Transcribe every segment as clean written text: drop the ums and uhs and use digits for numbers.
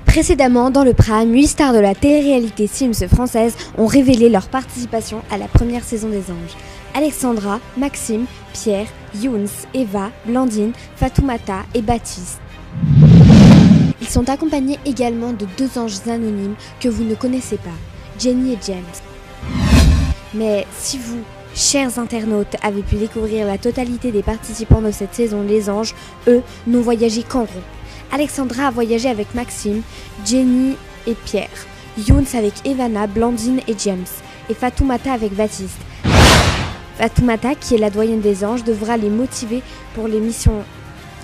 Précédemment, dans le Prime, 8 stars de la télé-réalité Sims française ont révélé leur participation à la première saison des Anges. Alexandra, Maxime, Pierre, Younes, Eva, Blandine, Fatoumata et Baptiste. Ils sont accompagnés également de 2 anges anonymes que vous ne connaissez pas, Jenny et James. Mais si vous, chers internautes, avez pu découvrir la totalité des participants de cette saison, les anges, eux, n'ont voyagé qu'en groupe. Alexandra a voyagé avec Maxime, Jenny et Pierre, Younes avec Evana, Blandine et James, et Fatoumata avec Baptiste. Fatoumata, qui est la doyenne des anges, devra les motiver pour les missions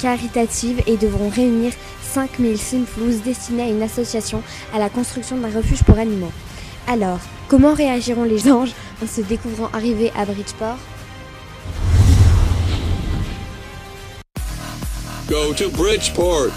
caritatives et devront réunir 5000 Simflouz destinés à une association à la construction d'un refuge pour animaux. Alors, comment réagiront les anges en se découvrant arrivés à Bridgeport? Go to Bridgeport.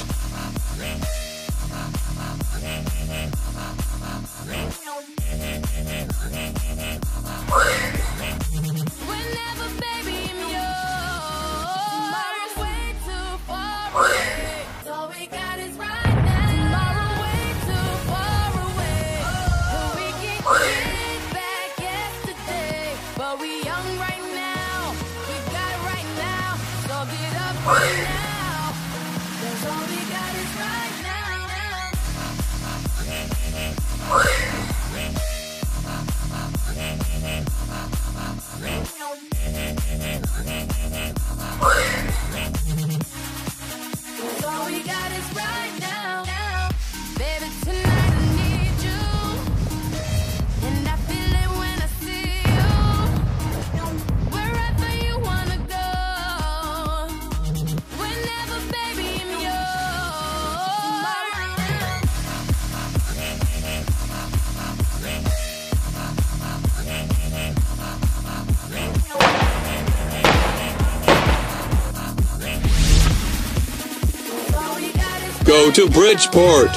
Go to Bridgeport.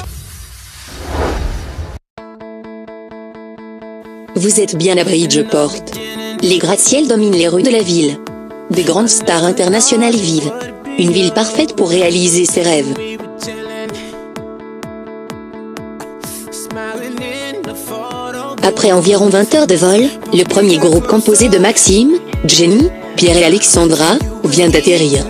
Vous êtes bien à Bridgeport. Les gratte-ciels dominent les rues de la ville. Des grandes stars internationales y vivent. Une ville parfaite pour réaliser ses rêves. Après environ 20 heures de vol, le premier groupe composé de Maxime, Jenny, Pierre et Alexandra vient d'atterrir.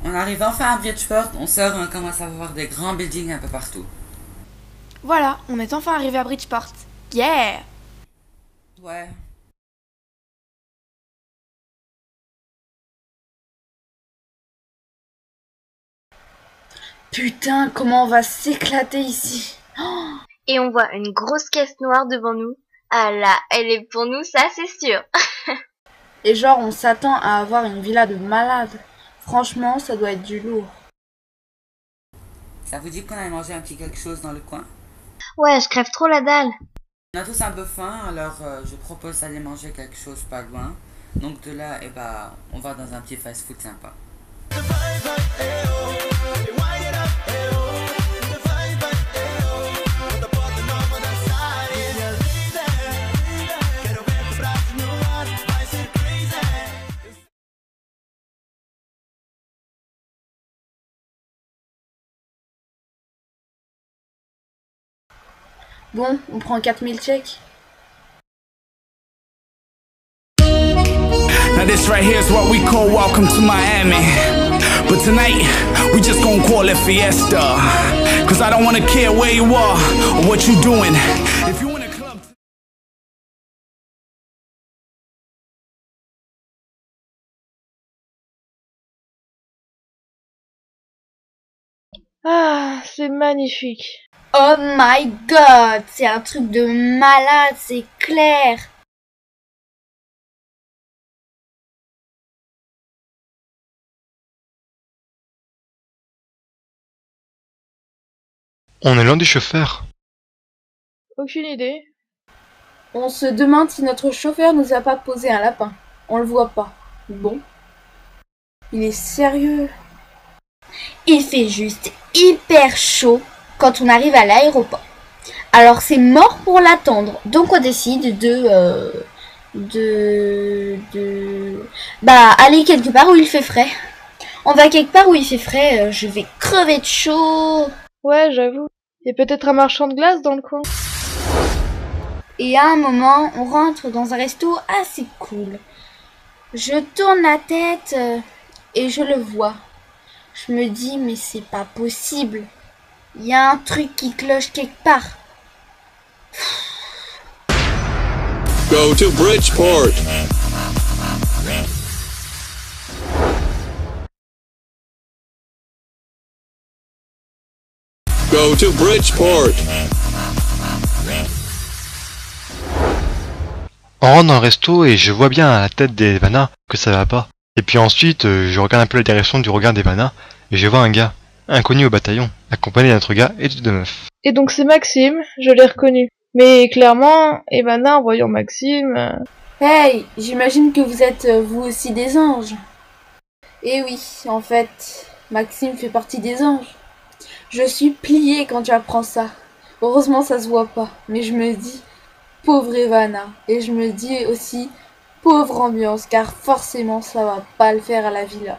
On arrive enfin à Bridgeport, on sort et on commence à voir des grands buildings un peu partout. Voilà, on est enfin arrivé à Bridgeport. Yeah! Ouais. Putain, comment on va s'éclater ici. Oh, et on voit une grosse caisse noire devant nous. Ah là, elle est pour nous, ça c'est sûr. et genre, on s'attend à avoir une villa de malade. Franchement, ça doit être du lourd. Ça vous dit qu'on aille manger un petit quelque chose dans le coin? Ouais, je crève trop la dalle. On a tous un peu faim, alors je propose d'aller manger quelque chose pas loin. Donc de là, on va dans un petit fast-food sympa. Bon, on prend 4000 chèques. Now this right here is what we call welcome to Miami. But tonight, we just gonna call it fiesta. Cause I don't wanna care where you are or what you doing. If you in a club... Ah, c'est magnifique. Oh my god, c'est un truc de malade, c'est clair. On est loin du chauffeur. Aucune idée. On se demande si notre chauffeur nous a pas posé un lapin. On le voit pas. Bon. Il est sérieux. Il fait juste hyper chaud quand on arrive à l'aéroport. Alors c'est mort pour l'attendre. Donc on décide de Bah, aller quelque part où il fait frais. On va quelque part où il fait frais, je vais crever de chaud. Ouais, j'avoue. Il y a peut-être un marchand de glace dans le coin. Et à un moment, on rentre dans un resto assez cool. Je tourne la tête et je le vois. Je me dis, mais c'est pas possible. Il y a un truc qui cloche quelque part. Go to Bridgeport. Go to Bridgeport. On rentre dans le resto et je vois bien à la tête d'Evanna que ça va pas. Et puis ensuite, je regarde un peu la direction du regard d'Evanna et je vois un gars, inconnu au bataillon, accompagné d'un autre gars et de deux meufs. Et donc c'est Maxime, je l'ai reconnu. Mais clairement, Evanna en voyant Maxime... Hey, j'imagine que vous êtes vous aussi des anges. Eh oui, en fait, Maxime fait partie des anges. Je suis pliée quand tu apprends ça. Heureusement ça se voit pas, mais je me dis, pauvre Evanna. Et je me dis aussi, pauvre ambiance, car forcément ça va pas le faire à la villa.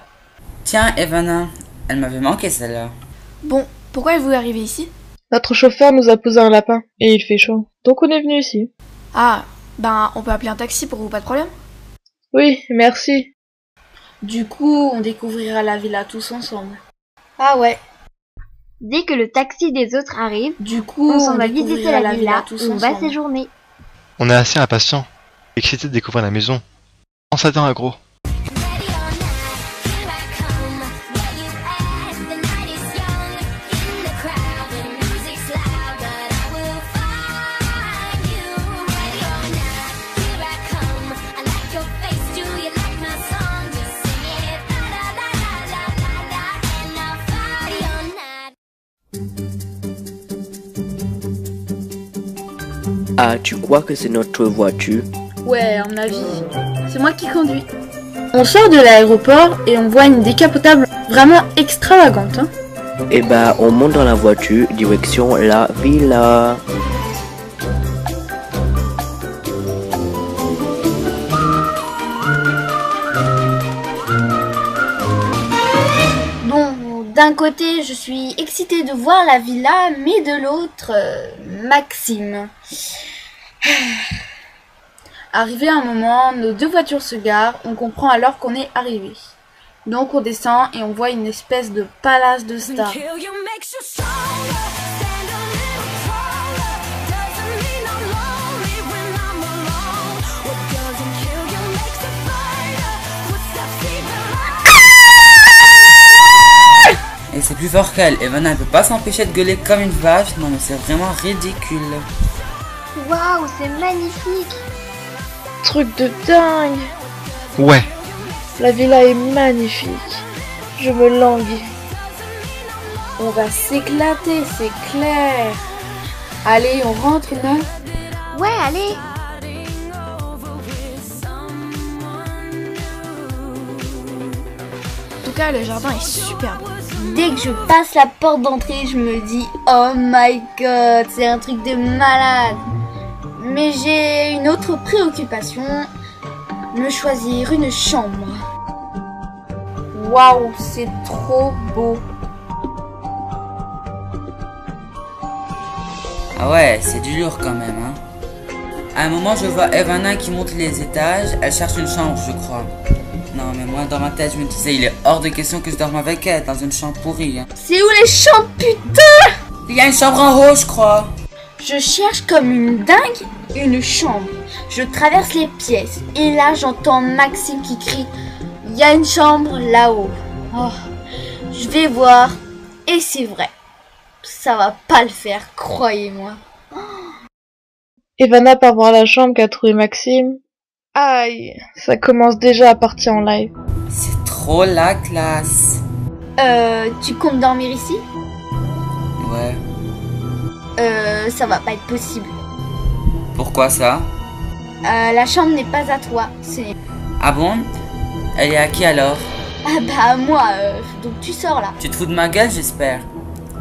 Tiens, Evanna, elle m'avait manqué celle-là. Bon, pourquoi êtes-vous arrivé ici? Notre chauffeur nous a posé un lapin, et il fait chaud. Donc on est venu ici. Ah, ben on peut appeler un taxi pour vous, pas de problème? Oui, merci. Du coup, on découvrira la villa tous ensemble. Ah ouais. Dès que le taxi des autres arrive, Du coup, on s'en va découvrira visiter la villa tous où on va ensemble. séjourner. On est assez impatients, excités de découvrir la maison. On s'attend à gros. Ah, tu crois que c'est notre voiture? Ouais, à mon avis, c'est moi qui conduis. On sort de l'aéroport et on voit une décapotable vraiment extravagante. Hein. Eh ben, on monte dans la voiture, direction la villa. Bon, d'un côté, je suis excitée de voir la villa, mais de l'autre, Maxime. Arrivé à un moment, nos deux voitures se garent, on comprend alors qu'on est arrivé. Donc on descend et on voit une espèce de palace de stars. Et c'est plus fort qu'elle. Evanna ne peut pas s'empêcher de gueuler comme une vache. Non mais c'est vraiment ridicule. Waouh, c'est magnifique. Truc de dingue. Ouais, La villa est magnifique. Je me languis. On va s'éclater, c'est clair. Allez, on rentre, non? Ouais, allez. En tout cas, le jardin est superbe. Dès que je passe la porte d'entrée, je me dis oh my god, c'est un truc de malade. Mais j'ai une autre préoccupation, me choisir une chambre. Waouh, c'est trop beau. Ah ouais, c'est du lourd quand même, hein. À un moment, je vois Evanna qui monte les étages. Elle cherche une chambre, je crois. Non, mais moi, dans ma tête, je me disais, il est hors de question que je dorme avec elle dans une chambre pourrie. Hein. C'est où les chambres, putain? Il y a une chambre en haut, je crois. Je cherche comme une dingue une chambre. Je traverse les pièces et là, j'entends Maxime qui crie « Il y a une chambre là-haut. Oh, » Je vais voir et c'est vrai. Ça va pas le faire, croyez-moi. Evanna part voir la chambre qu'a trouvé Maxime. Aïe, ça commence déjà à partir en live. C'est trop la classe. Tu comptes dormir ici? Ouais. Ça va pas être possible. Pourquoi ça? La chambre n'est pas à toi. C'est... Ah bon? Elle est à qui alors? Ah bah moi, donc tu sors là. Tu te fous de ma gueule, j'espère.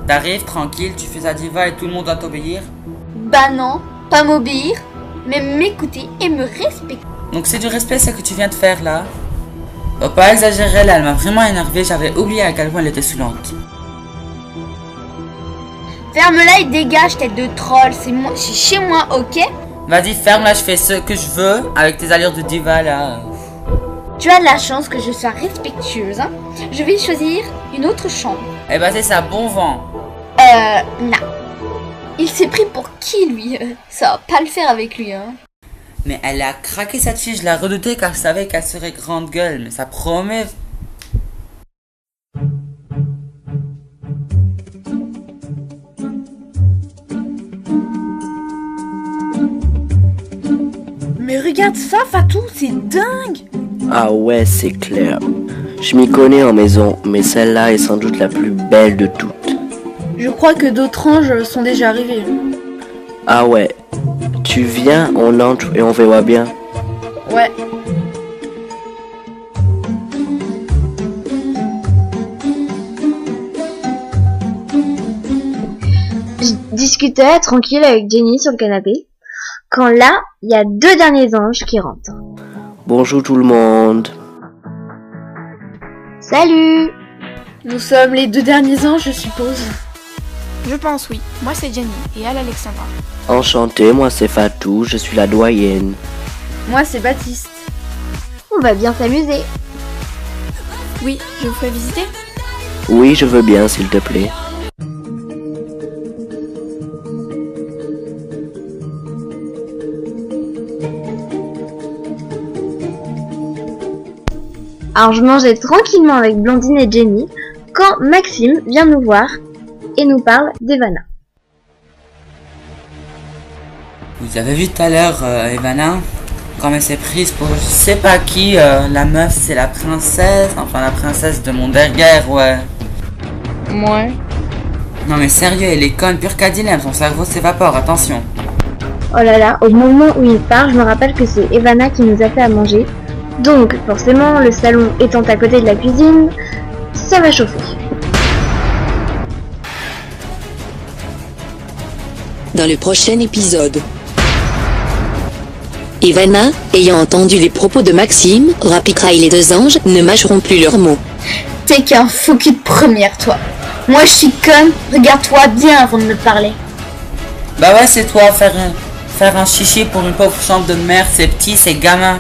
T'arrives tranquille, tu fais ta diva et tout le monde doit t'obéir? Bah non, pas m'obéir, mais m'écouter et me respecter. Donc c'est du respect ce que tu viens de faire là? Faut pas exagérer là, elle m'a vraiment énervé, j'avais oublié à quel point elle était saoulante. Ferme-la et dégage, tête de troll, c'est chez moi, ok? Vas-y, ferme-la, je fais ce que je veux avec tes allures de diva là. Tu as de la chance que je sois respectueuse, hein. Je vais choisir une autre chambre. Eh ben c'est ça, bon vent. Non. Il s'est pris pour qui lui? Ça va pas le faire avec lui, hein. Mais elle a craqué cette fille, je la redoutais car je savais qu'elle serait grande gueule, mais ça promet. Mais regarde ça, Fatou, c'est dingue! Ah ouais, c'est clair. Je m'y connais en maison, mais celle-là est sans doute la plus belle de toutes. Je crois que d'autres anges sont déjà arrivés. Ah ouais. Tu viens, on entre et on verra bien. Ouais. Je discutais tranquille avec Jenny sur le canapé, quand là, il y a 2 derniers anges qui rentrent. Bonjour tout le monde. Salut! Nous sommes les 2 derniers anges, je suppose. Je pense oui. Moi c'est Jenny et elle Alexandra. Enchanté, moi c'est Fatou, je suis la doyenne. Moi c'est Baptiste. On va bien s'amuser. Oui, je vous fais visiter? Oui, je veux bien, s'il te plaît. Alors je mangeais tranquillement avec Blondine et Jenny quand Maxime vient nous voir et nous parle d'Evana. Vous avez vu tout à l'heure Evana, comme elle s'est prise pour je sais pas qui, la meuf c'est la princesse, enfin la princesse de mon derrière, ouais. Ouais. Non mais sérieux, elle est conne, pure qu'à dilemme, son cerveau s'évapore, attention. Oh là là, au moment où il part, je me rappelle que c'est Evana qui nous a fait à manger. Donc forcément, le salon étant à côté de la cuisine, ça va chauffer. Dans le prochain épisode, Evana, ayant entendu les propos de Maxime, rappliquera et les 2 anges ne mâcheront plus leurs mots. T'es qu'un faux cul de première, toi. Moi je suis conne, regarde-toi bien avant de me parler. Bah ouais, c'est toi, faire un chichi pour une pauvre chambre de merde, c'est petit, c'est gamin.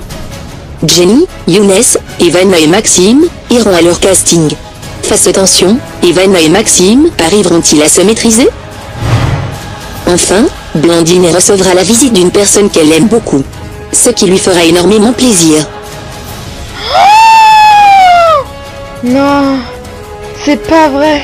Jenny, Younes, Evana et Maxime iront à leur casting. Face aux tensions, Evana et Maxime arriveront-ils à se maîtriser? Enfin, Blondine recevra la visite d'une personne qu'elle aime beaucoup. Ce qui lui fera énormément plaisir. Non, c'est pas vrai.